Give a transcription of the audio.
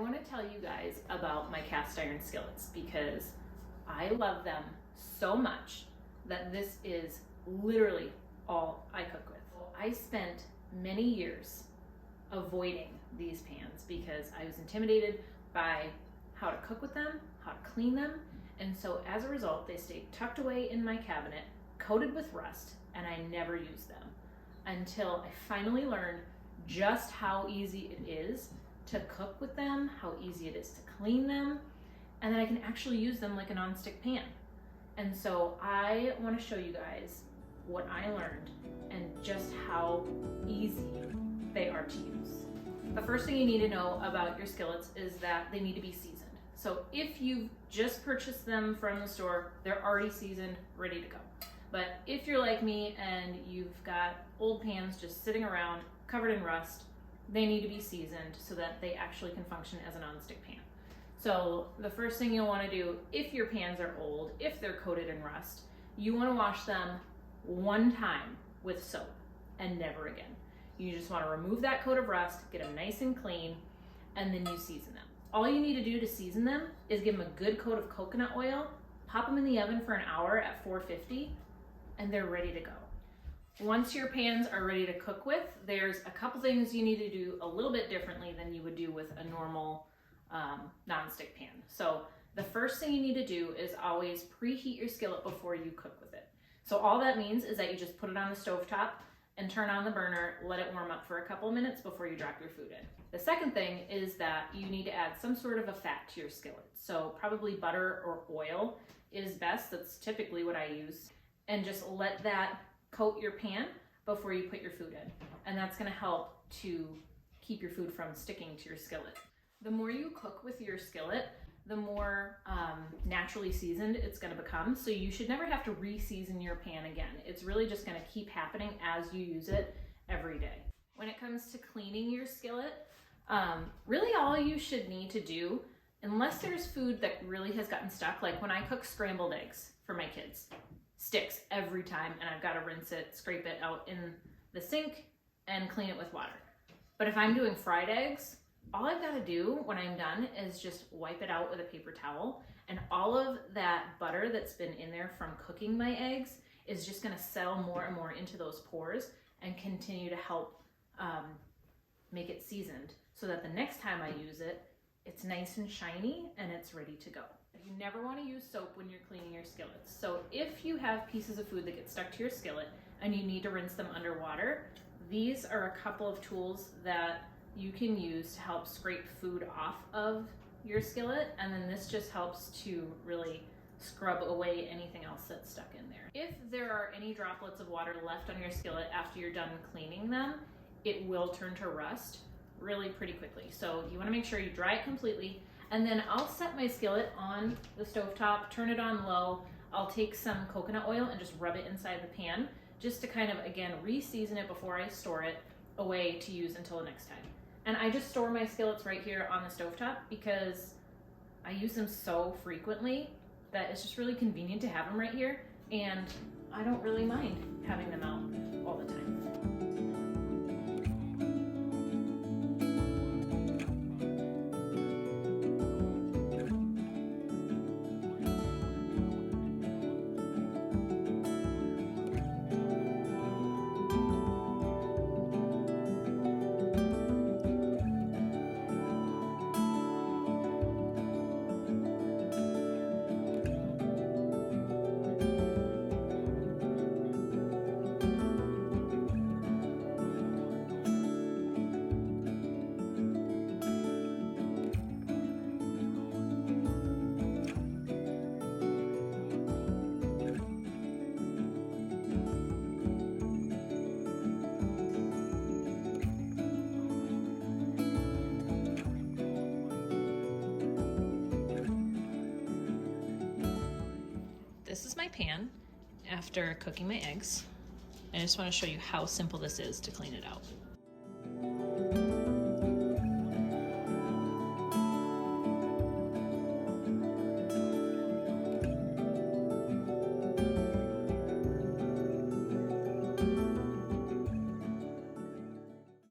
want to tell you guys about my cast iron skillets because I love them so much that this is literally all I cook with. I spent many years avoiding these pans because I was intimidated by how to cook with them, how to clean them, and so as a result they stayed tucked away in my cabinet, coated with rust, and I never used them until I finally learned just how easy it is to cook with them, how easy it is to clean them, and then I can actually use them like a nonstick pan. And so I want to show you guys what I learned and just how easy they are to use. The first thing you need to know about your skillets is that they need to be seasoned. So if you've just purchased them from the store, they're already seasoned, ready to go. But if you're like me and you've got old pans just sitting around covered in rust, they need to be seasoned so that they actually can function as a nonstick pan. So the first thing you'll want to do if your pans are old, if they're coated in rust, you want to wash them one time with soap and never again. You just want to remove that coat of rust, get them nice and clean, and then you season them. All you need to do to season them is give them a good coat of coconut oil, pop them in the oven for an hour at 450, and they're ready to go. Once your pans are ready to cook with, there's a couple things you need to do a little bit differently than you would do with a normal nonstick pan. So the first thing you need to do is always preheat your skillet before you cook with it. So all that means is that you just put it on the stovetop and turn on the burner, let it warm up for a couple of minutes before you drop your food in. The second thing is that you need to add some sort of a fat to your skillet. So probably butter or oil is best. That's typically what I use. And just let that coat your pan before you put your food in. And that's gonna help to keep your food from sticking to your skillet. The more you cook with your skillet, the more naturally seasoned it's gonna become. So you should never have to re-season your pan again. It's really just gonna keep happening as you use it every day. When it comes to cleaning your skillet, really all you should need to do, unless there's food that really has gotten stuck, like when I cook scrambled eggs for my kids, sticks every time, and I've got to rinse it, scrape it out in the sink, and clean it with water. But if I'm doing fried eggs, all I've got to do when I'm done is just wipe it out with a paper towel, and all of that butter that's been in there from cooking my eggs is just going to settle more and more into those pores and continue to help make it seasoned so that the next time I use it, it's nice and shiny and it's ready to go. You never want to use soap when you're cleaning your skillets. So if you have pieces of food that get stuck to your skillet and you need to rinse them underwater, these are a couple of tools that you can use to help scrape food off of your skillet, and then this just helps to really scrub away anything else that's stuck in there. If there are any droplets of water left on your skillet after you're done cleaning them, it will turn to rust really pretty quickly. So you want to make sure you dry it completely, and then I'll set my skillet on the stovetop, turn it on low. I'll take some coconut oil and just rub it inside the pan just to kind of, again, re-season it before I store it away to use until the next time. And I just store my skillets right here on the stovetop because I use them so frequently that it's just really convenient to have them right here, and I don't really mind having them out all the time. This is my pan after cooking my eggs. I just want to show you how simple this is to clean it out.